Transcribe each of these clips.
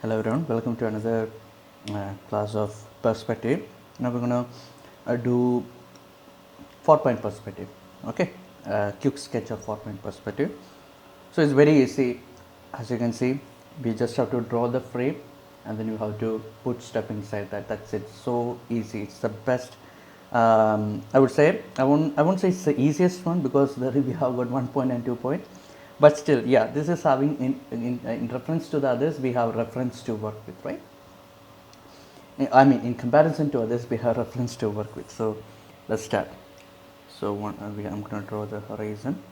Hello everyone, welcome to another class of perspective. Now we're going to do 4-point perspective. Okay, quick sketch of 4-point perspective. So it's very easy. As you can see, we just have to draw the frame and then you have to put stuff inside that. That's it. So easy. It's the best. I would say I won't say it's the easiest one because there we have got 1 point and 2 point, but still, yeah, this is having in reference to the others, we have reference to work with, right? I mean, in comparison to others, we have reference to work with. So let's start. So I'm going to draw the horizon.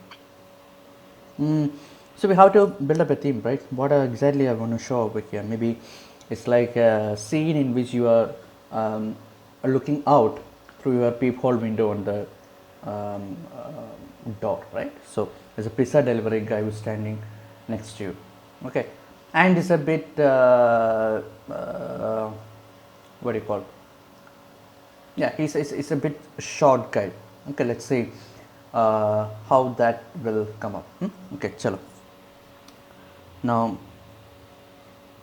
So we have to build up a theme, right? What exactly I want to show over here? Maybe it's like a scene in which you are looking out through your peephole window on the door, right? So there's a pizza delivery guy who's standing next to you. Okay, and it's a bit what do you call? Yeah, it's a bit short guy. Okay, let's see how that will come up. Okay, chalo. Now,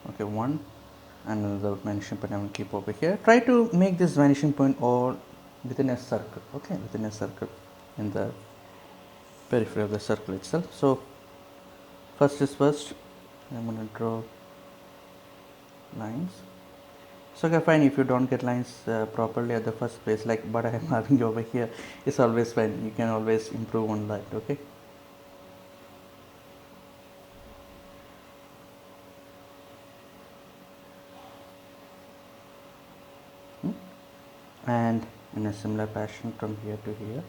okay, one and another vanishing point I will keep over here. Try to make this vanishing point all within a circle. Okay, within a circle in the periphery of the circle itself. So first is first. I'm gonna draw lines. So okay, fine, if you don't get lines properly at the first place, like what I am having over here, is always fine. You can always improve on that. Okay. And in a similar fashion from here to here.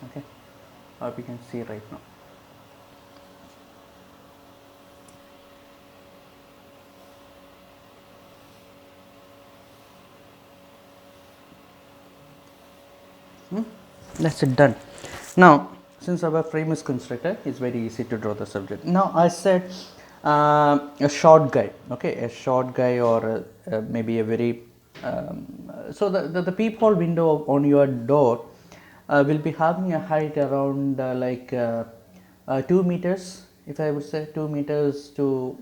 Okay, we can see right now. That's it, done. Now since our frame is constructed, it's very easy to draw the subject. Now I said a short guy, okay, a short guy or maybe a very so the peephole window on your door will be having a height around 2 meters, if I would say 2 meters to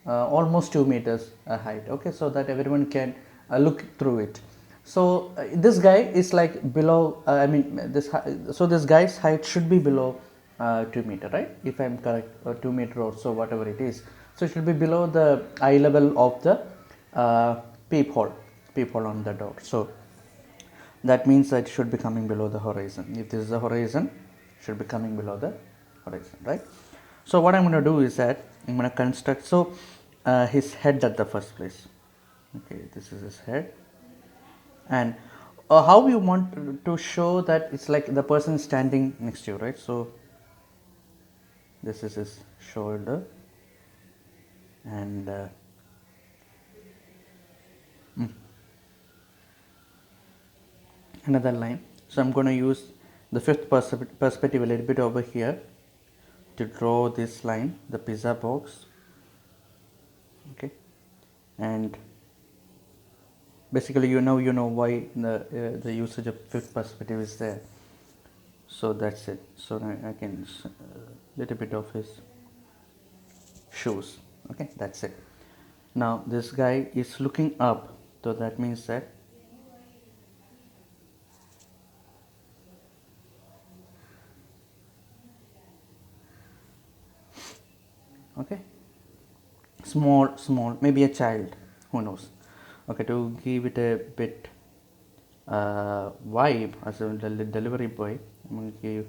almost 2 meters height. Okay, so that everyone can look through it. So this guy is like below I mean this so this guy's height should be below 2 meter, right? If I'm correct, 2 meter or so, whatever it is. So it should be below the eye level of the peephole on the door. So that means that it should be coming below the horizon. If this is the horizon, it should be coming below the horizon, right? So what I'm going to do is that I'm going to construct his head at the first place. Okay, this is his head. And how you want to show that it's like the person standing next to you, right? So this is his shoulder, and another line. So I'm going to use the fifth perspective a little bit over here to draw this line, the pizza box. Okay, and basically you know why the usage of fifth perspective is there. So that's it. So I can little bit of his shoes. Okay, that's it. Now this guy is looking up, so that means that okay, small, maybe a child, who knows. Okay, to give it a bit vibe, as a delivery boy, I'm going to give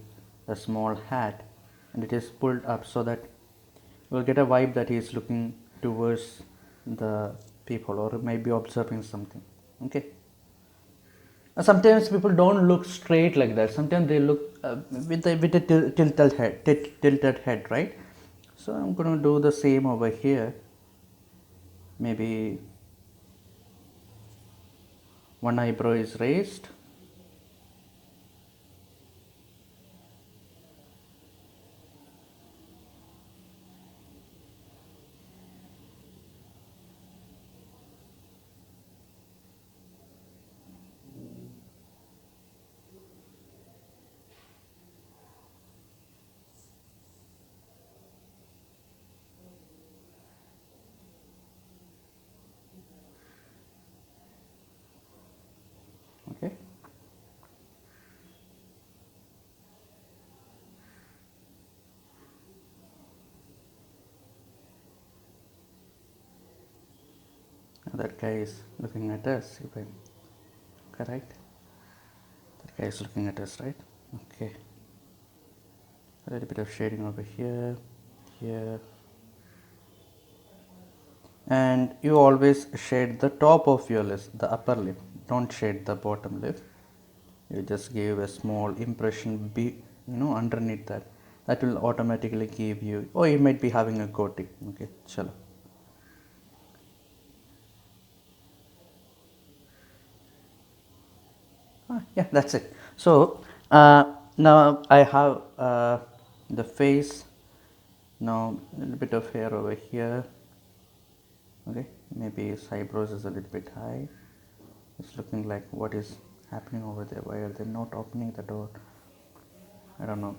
a small hat, and it is pulled up so that we'll get a vibe that he is looking towards the people or maybe observing something. Okay, sometimes people don't look straight like that. Sometimes they look with a tilted head, right? So I'm going to do the same over here. Maybe one eyebrow is raised. That guy is looking at us, if I'm correct. That guy is looking at us, right? Okay. A little bit of shading over here, here. And you always shade the top of your lip, the upper lip. Don't shade the bottom lip. You just give a small impression, underneath that. That will automatically give you, oh, you might be having a coating. Okay, chalo. Yeah, that's it. So now I have the face. Now a little bit of hair over here. Okay, maybe his eyebrows is a little bit high. It's looking like what is happening over there. Why are they not opening the door? I don't know.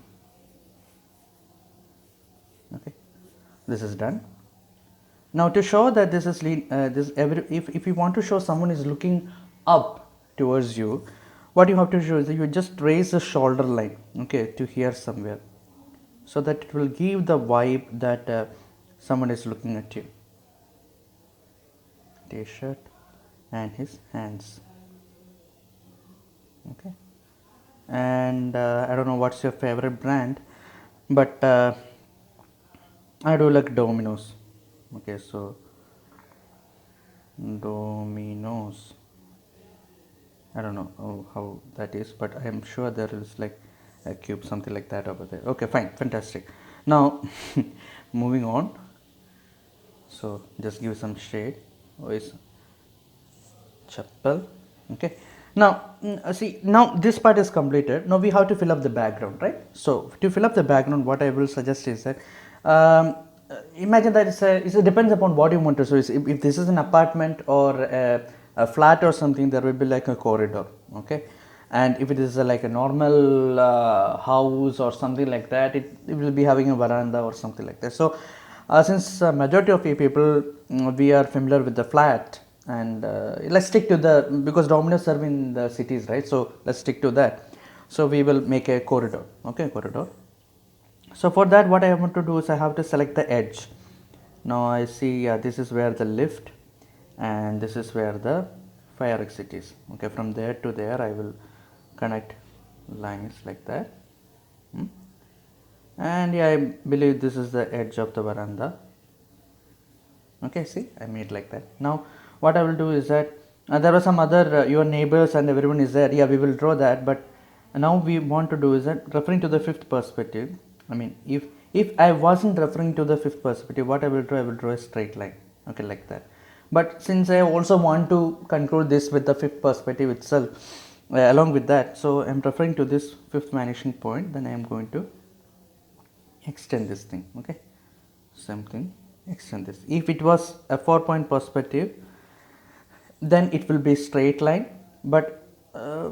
Okay, this is done. Now to show that this is if you want to show someone is looking up towards you, what you have to show is that you just raise the shoulder line, okay, to here somewhere, so that it will give the vibe that someone is looking at you. T-shirt and his hands. Okay, and I don't know what's your favorite brand, but I do like Domino's. Okay, so Domino's. I don't know how that is, but I am sure there is like a cube, something like that over there. Okay, fine, fantastic. Now, moving on. So just give some shade. Oh, is chappal. Okay. Now, see, now this part is completed. Now we have to fill up the background, right? So to fill up the background, what I will suggest is that imagine that it depends upon what you want to. So if this is an apartment or a flat or something, there will be like a corridor, okay. And if it is like a normal house or something like that, it will be having a veranda or something like that. So since majority of you people we are familiar with the flat, and let's stick to the, because Domino's serve in the cities, right? So let's stick to that. So we will make a corridor, okay, corridor. So for that, what I want to do is I have to select the edge. Now I see this is where the lift and this is where the fire exit is. Okay, from there to there I will connect lines like that. And yeah, I believe this is the edge of the veranda. Okay, see, I made like that. Now what I will do is that there were some other your neighbors and everyone is there. Yeah, we will draw that, but now we want to do is that referring to the fifth perspective. I mean, if I wasn't referring to the fifth perspective, what I will do, I will draw a straight line. Okay, like that. But since I also want to conclude this with the fifth perspective itself, along with that, so I'm referring to this fifth vanishing point. Then I am going to extend this thing. Okay, same thing, extend this. If it was a 4-point perspective, then it will be straight line, but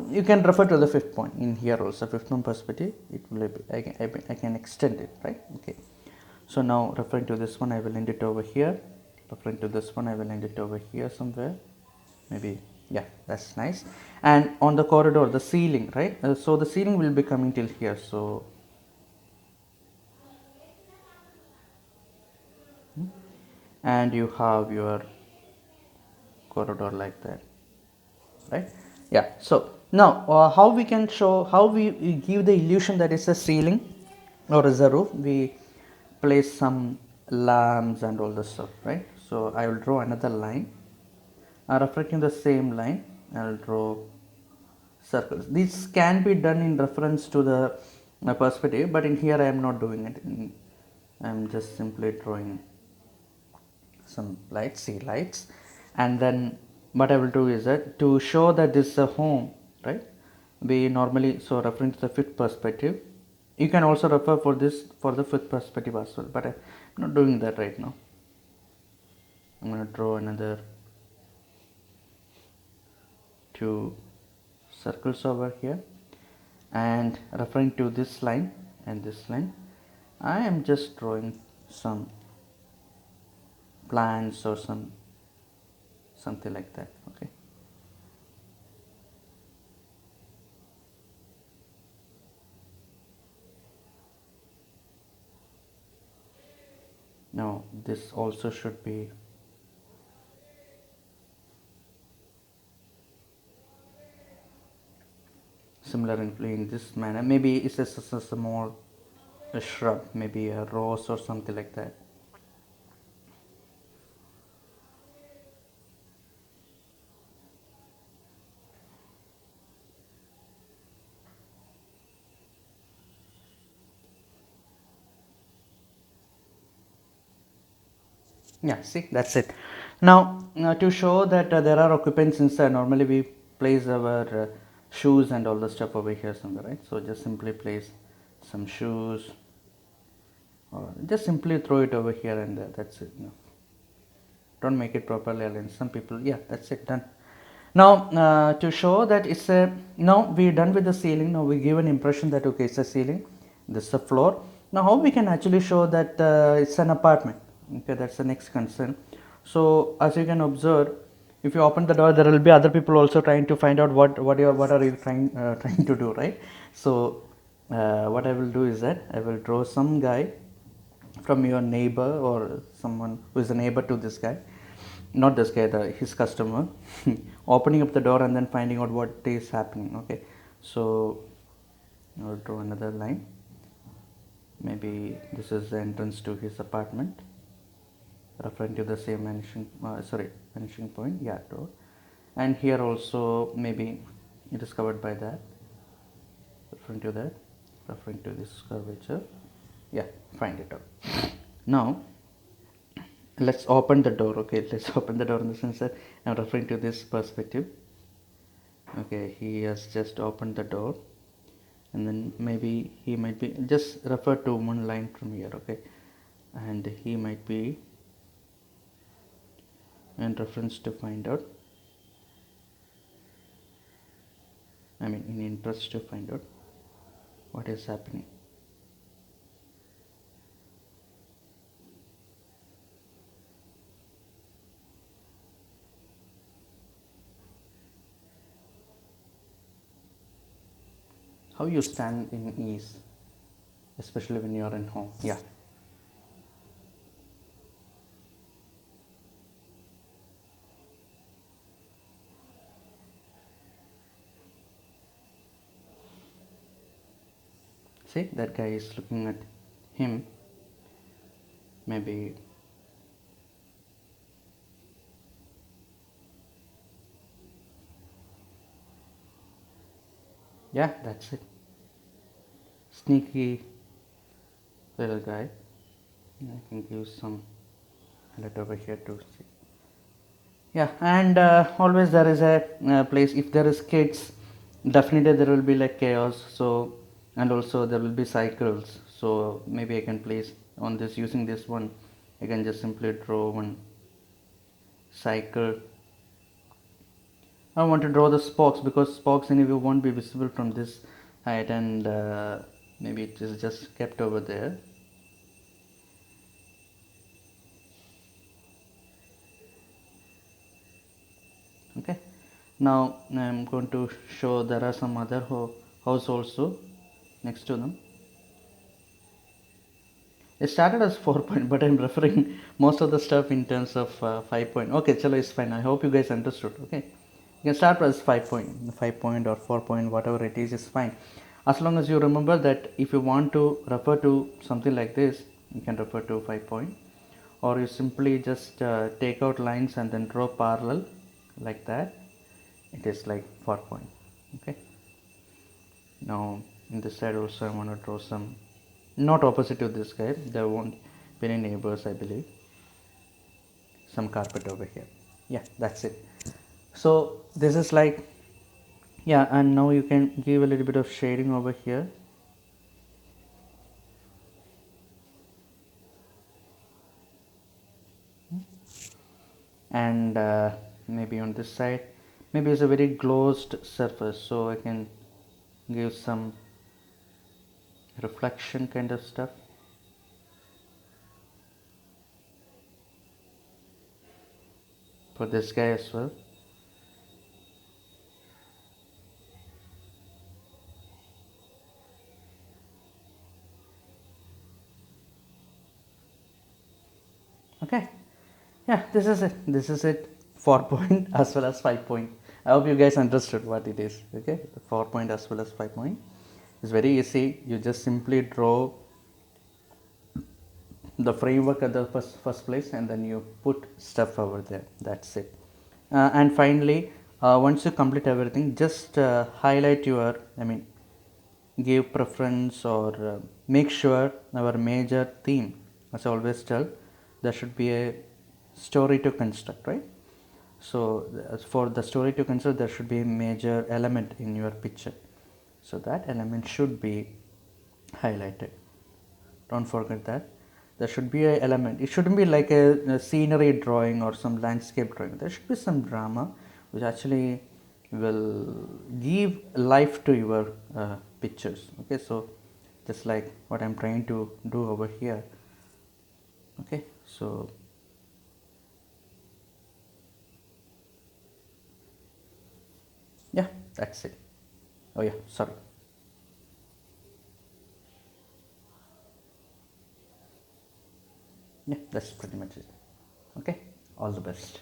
you can refer to the fifth point in here also, fifth point perspective. It will be, I can extend it, right? Okay, so now referring to this one, I will end it over here. Referring to this one, I will end it over here somewhere, maybe. Yeah, that's nice. And on the corridor, the ceiling, right? So the ceiling will be coming till here. So and you have your corridor like that, right? Yeah, so now how we can show, how we give the illusion that it's a ceiling or is a roof. We place some lamps and all the stuff, right? So I will draw another line, reflecting the same line. I will draw circles. This can be done in reference to the perspective, but in here I am not doing it. I am just simply drawing some lights, sea lights, and then what I will do is that to show that this is a home, right? We normally, so referring to the fifth perspective, you can also refer for this for the fifth perspective as well, but I'm not doing that right now. I'm going to draw another two circles over here, and referring to this line and this line, I am just drawing some plants or something like that. Okay, now this also should be similar in this manner. Maybe it's a small a shrub, maybe a rose or something like that. Yeah, see, that's it. Now, to show that there are occupants inside, normally we place our shoes and all the stuff over here somewhere, right? So just simply place some shoes, or just simply throw it over here, and that's it. No, don't make it properly aligned. Some people, yeah, that's it, done. Now, to show that it's a, now we're done with the ceiling. Now we give an impression that okay, it's a ceiling, this is a floor. Now how we can actually show that it's an apartment? Okay, that's the next concern. So as you can observe, if you open the door, there will be other people also trying to find out what are you trying trying to do, right? So what I will do is that I will draw some guy from your neighbor or someone who is a neighbor to this guy, not this guy, his customer, opening up the door and then finding out what is happening. Okay, so I'll draw another line. Maybe this is the entrance to his apartment, referring to the same vanishing point. Yeah, draw. And here also maybe it is covered by that, referring to that, referring to this curvature. Yeah, find it out. Now let's open the door. Okay, let's open the door in the sense that I'm referring to this perspective. Okay, he has just opened the door, and then maybe he might be just refer to one line from here. Okay, and he might be in reference to find out, I mean in interest to find out what is happening. How you stand in ease, especially when you are in home. Yeah. See, that guy is looking at him. Maybe yeah, that's it. Sneaky little guy. I can give some highlight over here to see. Yeah, and always there is a place. If there is kids, definitely there will be like chaos. So and also there will be cycles. So maybe I can place on this using this one. I can just simply draw one cycle. I want to draw the spokes because spokes anyway won't be visible from this height, and maybe it is just kept over there. Okay, now I'm going to show there are some other house also next to them. It started as 4 point, but I'm referring most of the stuff in terms of 5 point. Okay, chalo, it's fine. I hope you guys understood. Okay, you can start as 5 point or 4 point, whatever it is fine. As long as you remember that if you want to refer to something like this, you can refer to 5 point, or you simply just take out lines and then draw parallel like that. It is like 4 point. Okay. Now in this side also I want to draw some, not opposite to this guy, there won't be any neighbors, I believe. Some carpet over here. Yeah, that's it. So this is like, yeah, and now you can give a little bit of shading over here. And maybe on this side, maybe it's a very closed surface, so I can give some reflection kind of stuff. For this guy as well. Okay, yeah, this is it 4 point as well as 5 point I hope you guys understood what it is. Okay, the 4 point as well as 5 point is very easy. You just simply draw the framework at the first place, and then you put stuff over there. That's it. And finally, once you complete everything, just highlight your, I mean, give preference, or make sure our major theme, as I always tell, there should be a story to construct, right? So as for the story to construct, there should be a major element in your picture, so that element should be highlighted. Don't forget that there should be a element. It shouldn't be like a scenery drawing or some landscape drawing. There should be some drama which actually will give life to your pictures. Okay, so just like what I'm trying to do over here. Okay, so yeah, that's it. Oh yeah, sorry. Yeah, that's pretty much it. Okay, all the best.